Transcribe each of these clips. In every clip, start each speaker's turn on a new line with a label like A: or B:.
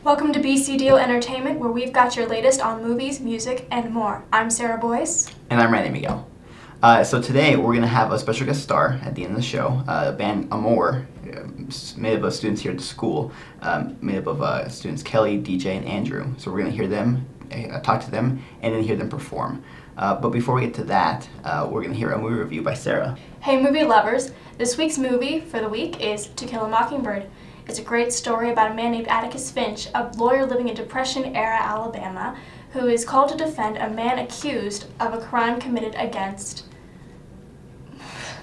A: Welcome to BC Deal Entertainment, where we've got your latest on movies, music, and more. I'm Sarah Boyce.
B: And I'm Randy Miguel. So today we're going to have a special guest star at the end of the show, the band Amor, made up of students here at the school, made up of students Kelly, DJ, and Andrew. So we're going to hear them, talk to them, and then hear them perform. But before we get to that, we're going to hear a movie review by Sarah.
A: Hey movie lovers, this week's movie for the week is To Kill a Mockingbird. It's a great story about a man named Atticus Finch, a lawyer living in Depression-era Alabama, who is called to defend a man accused of a crime committed against...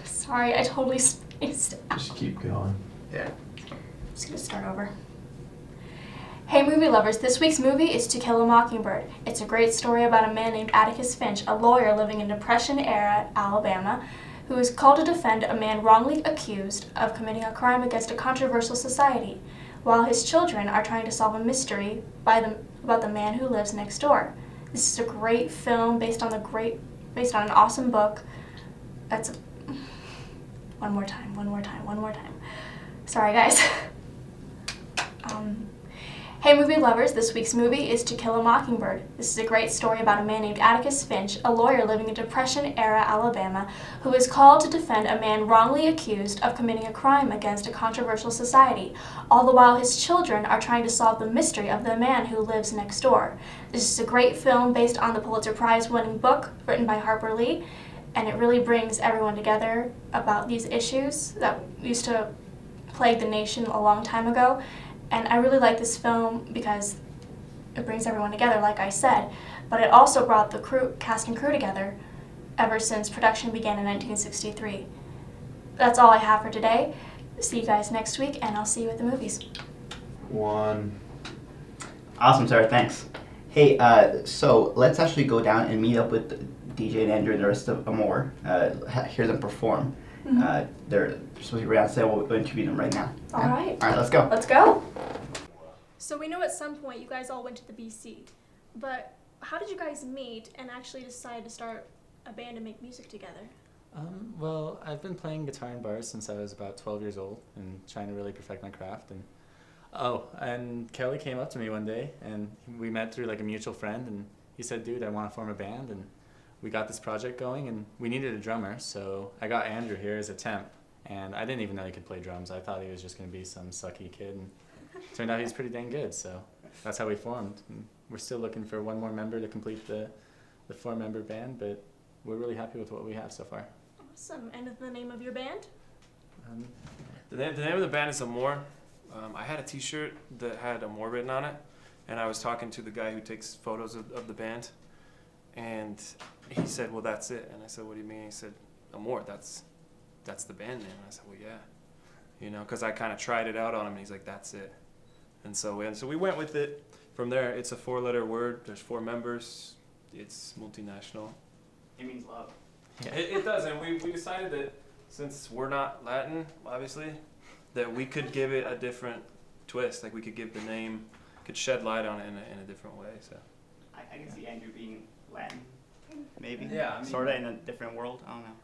A: Sorry, I totally spaced out.
C: Just keep going.
B: Yeah.
A: I'm just gonna start over. Hey movie lovers, this week's movie is To Kill a Mockingbird. It's a great story about a man named Atticus Finch, a lawyer living in Depression-era Alabama, who is called to defend a man wrongly accused of committing a crime against a controversial society, while his children are trying to solve a mystery about the man who lives next door. This is a great film based on an awesome book. One more time. Sorry, guys. Hey movie lovers, this week's movie is To Kill a Mockingbird. This is a great story about a man named Atticus Finch, a lawyer living in Depression-era Alabama, who is called to defend a man wrongly accused of committing a crime against a controversial society, all the while his children are trying to solve the mystery of the man who lives next door. This is a great film based on the Pulitzer Prize-winning book written by Harper Lee, and it really brings everyone together about these issues that used to plague the nation a long time ago. And I really like this film because it brings everyone together, like I said, but it also brought the cast and crew together ever since production began in 1963. That's all I have for today. See you guys next week, and I'll see you at the movies.
C: One.
B: Awesome, Sarah. Thanks. Hey, so let's actually go down and meet up with DJ and Andrew and the rest of Amor, hear them perform.
A: Mm-hmm.
B: They're supposed to be right outside. We'll interview them right now.
A: All right.
B: All right, let's go.
A: Let's go. So we know at some point you guys all went to the BC, but how did you guys meet and actually decide to start a band and make music together?
D: Well, I've been playing guitar in bars since I was about 12 years old and trying to really perfect my craft. And Kelly came up to me one day and we met through like a mutual friend, and he said, "Dude, I want to form a band." And we got this project going, and we needed a drummer, so I got Andrew here as a temp. And I didn't even know he could play drums. I thought he was just going to be some sucky kid, and turned out he's pretty dang good. So that's how we formed. And we're still looking for one more member to complete the four-member band, but we're really happy with what we have so far.
A: Awesome. And the name of your band?
E: The name of the band is Amor. I had a T-shirt that had Amor written on it, and I was talking to the guy who takes photos of the band, and he said, "Well, that's it." And I said, "What do you mean?" He said, "Amor, that's the band name." And I said, "Well, yeah." You know, because I kind of tried it out on him, and he's like, "That's it." And so we went with it. From there, it's a four-letter word. There's four members. It's multinational.
B: It means love.
E: It does, and we decided that since we're not Latin, obviously, that we could give it a different twist. Like we could give the name, could shed light on it in a different way. So
B: I can see Andrew being Latin, maybe.
F: Yeah, I mean,
B: sort of in a different world. I don't know.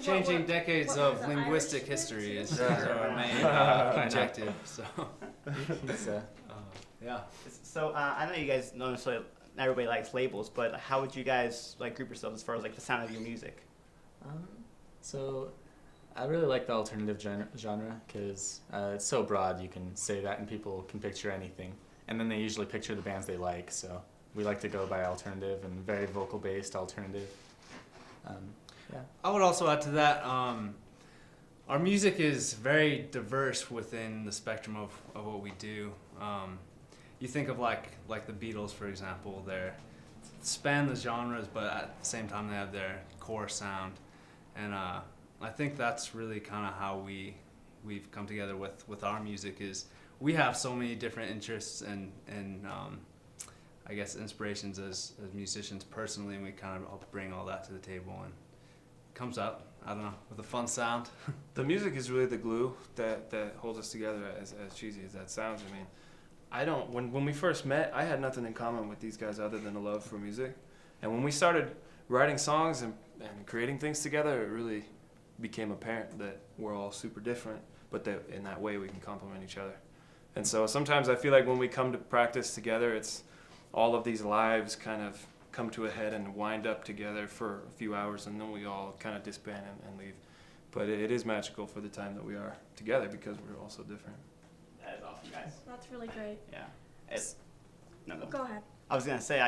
F: changing decades
A: what
F: of
A: was it,
F: linguistic
A: Irish
F: history is
E: Right.
F: our main objective. So, yeah.
B: So I know you guys don't necessarily, not everybody likes labels, but how would you guys like group yourselves as far as like the sound of your music?
D: So I really like the alternative genre because it's so broad. You can say that and people can picture anything. And then they usually picture the bands they like. So we like to go by alternative and very vocal-based alternative. Yeah.
F: I would also add to that, our music is very diverse within the spectrum of what we do. You think of like the Beatles, for example, they span the genres, but at the same time they have their core sound. And I think that's really kind of how we've come together with our music. Is we have so many different interests and I guess inspirations as musicians personally, and we kind of all bring all that to the table, and it comes out, I don't know, with a fun sound.
E: the music is really the glue that holds us together. As cheesy as that sounds, I mean, when we first met, I had nothing in common with these guys other than a love for music. And when we started writing songs and creating things together, it really became apparent that we're all super different, but that in that way we can complement each other. And so sometimes I feel like when we come to practice together, it's all of these lives kind of come to a head and wind up together for a few hours, and then we all kind of disband and leave. But it is magical for the time that we are together because we're all so different.
B: That is awesome, guys.
A: That's really great.
B: Yeah. It's, no, go.
A: Go ahead.
B: I was gonna say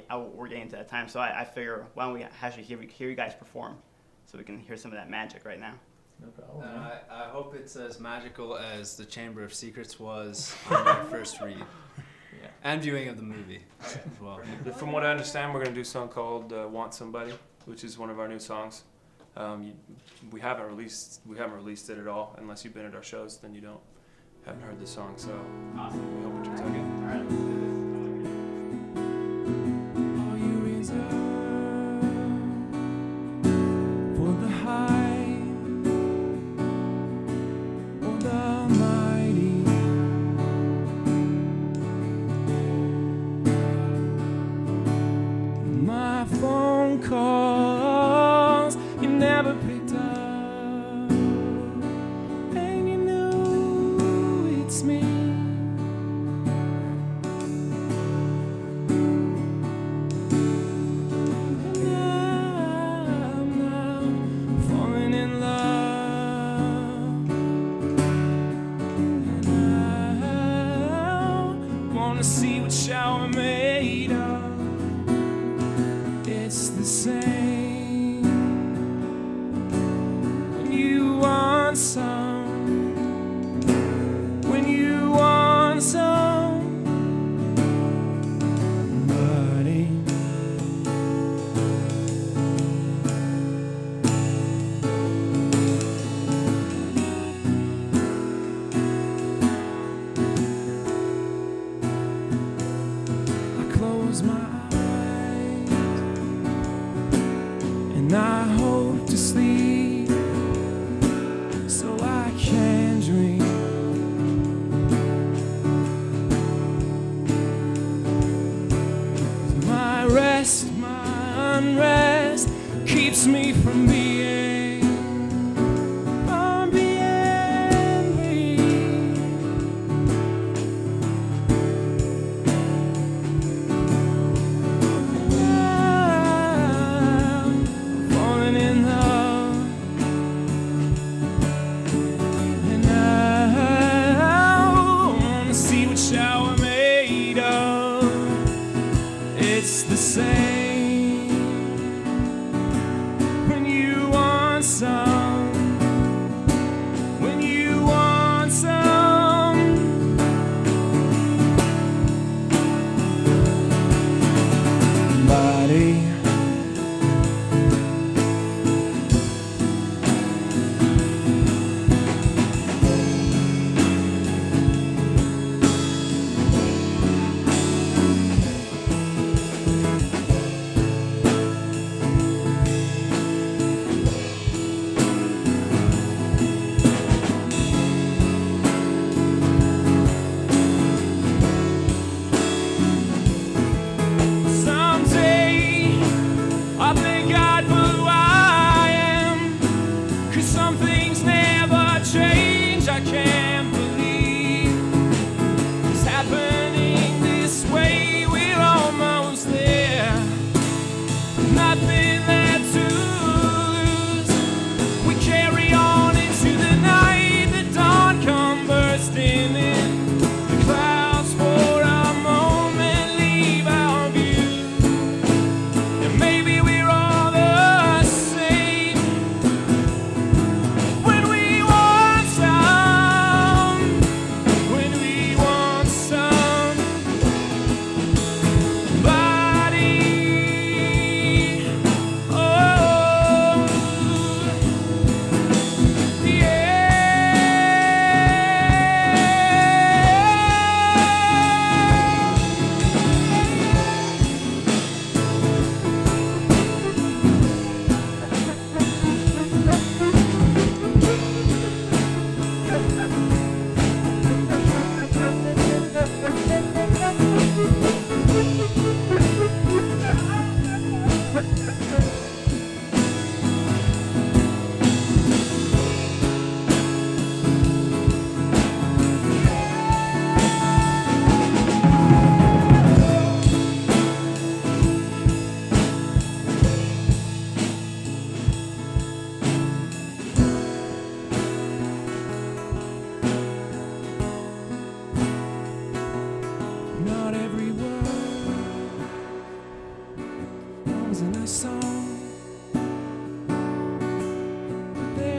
B: we're getting to that time, so I figure why don't we actually hear you guys perform, so we can hear some of that magic right now.
D: No problem.
F: And
D: man.
F: I hope it's as magical as the Chamber of Secrets was on my first read
D: Yeah.
F: and viewing of the movie as well.
E: From what I understand, we're going to do a song called "Want Somebody," which is one of our new songs. We haven't released it at all. Unless you've been at our shows, then you haven't heard the song. So
B: Awesome.
E: we hope it turns out good.
B: All right, let's do this.
G: Are you reserved for the high or the mighty? My phone calls you never picked up, and you knew it's me. I'm now falling in love, and I wanna see what shower made of. It's the same when you want some, when you want some, buddy. I close my eyes and I hope to sleep so I can dream. My rest, my unrest keeps me from being free. I'm falling in love, and I wanna see what shower made of. It's the same when you want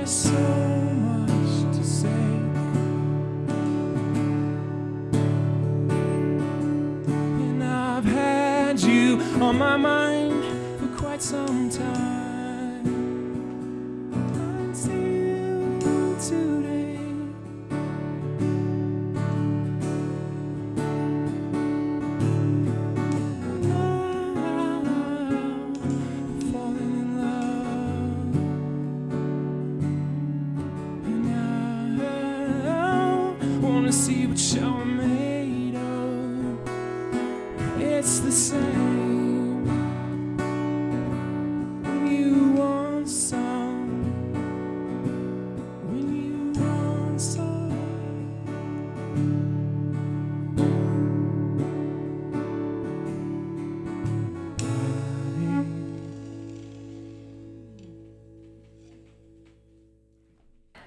G: There's so much to say. And I've had you on my mind for quite some time. Until today. See what you're made of. It's the same when you want some. When you want some.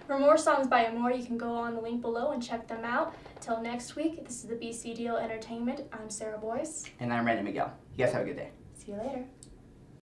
A: For more songs by Amor, you can go on the link below and check them out. Till next week, this is the BC Deal Entertainment. I'm Sarah Boyce.
B: And I'm Randy Miguel. You guys have a good day.
A: See you later.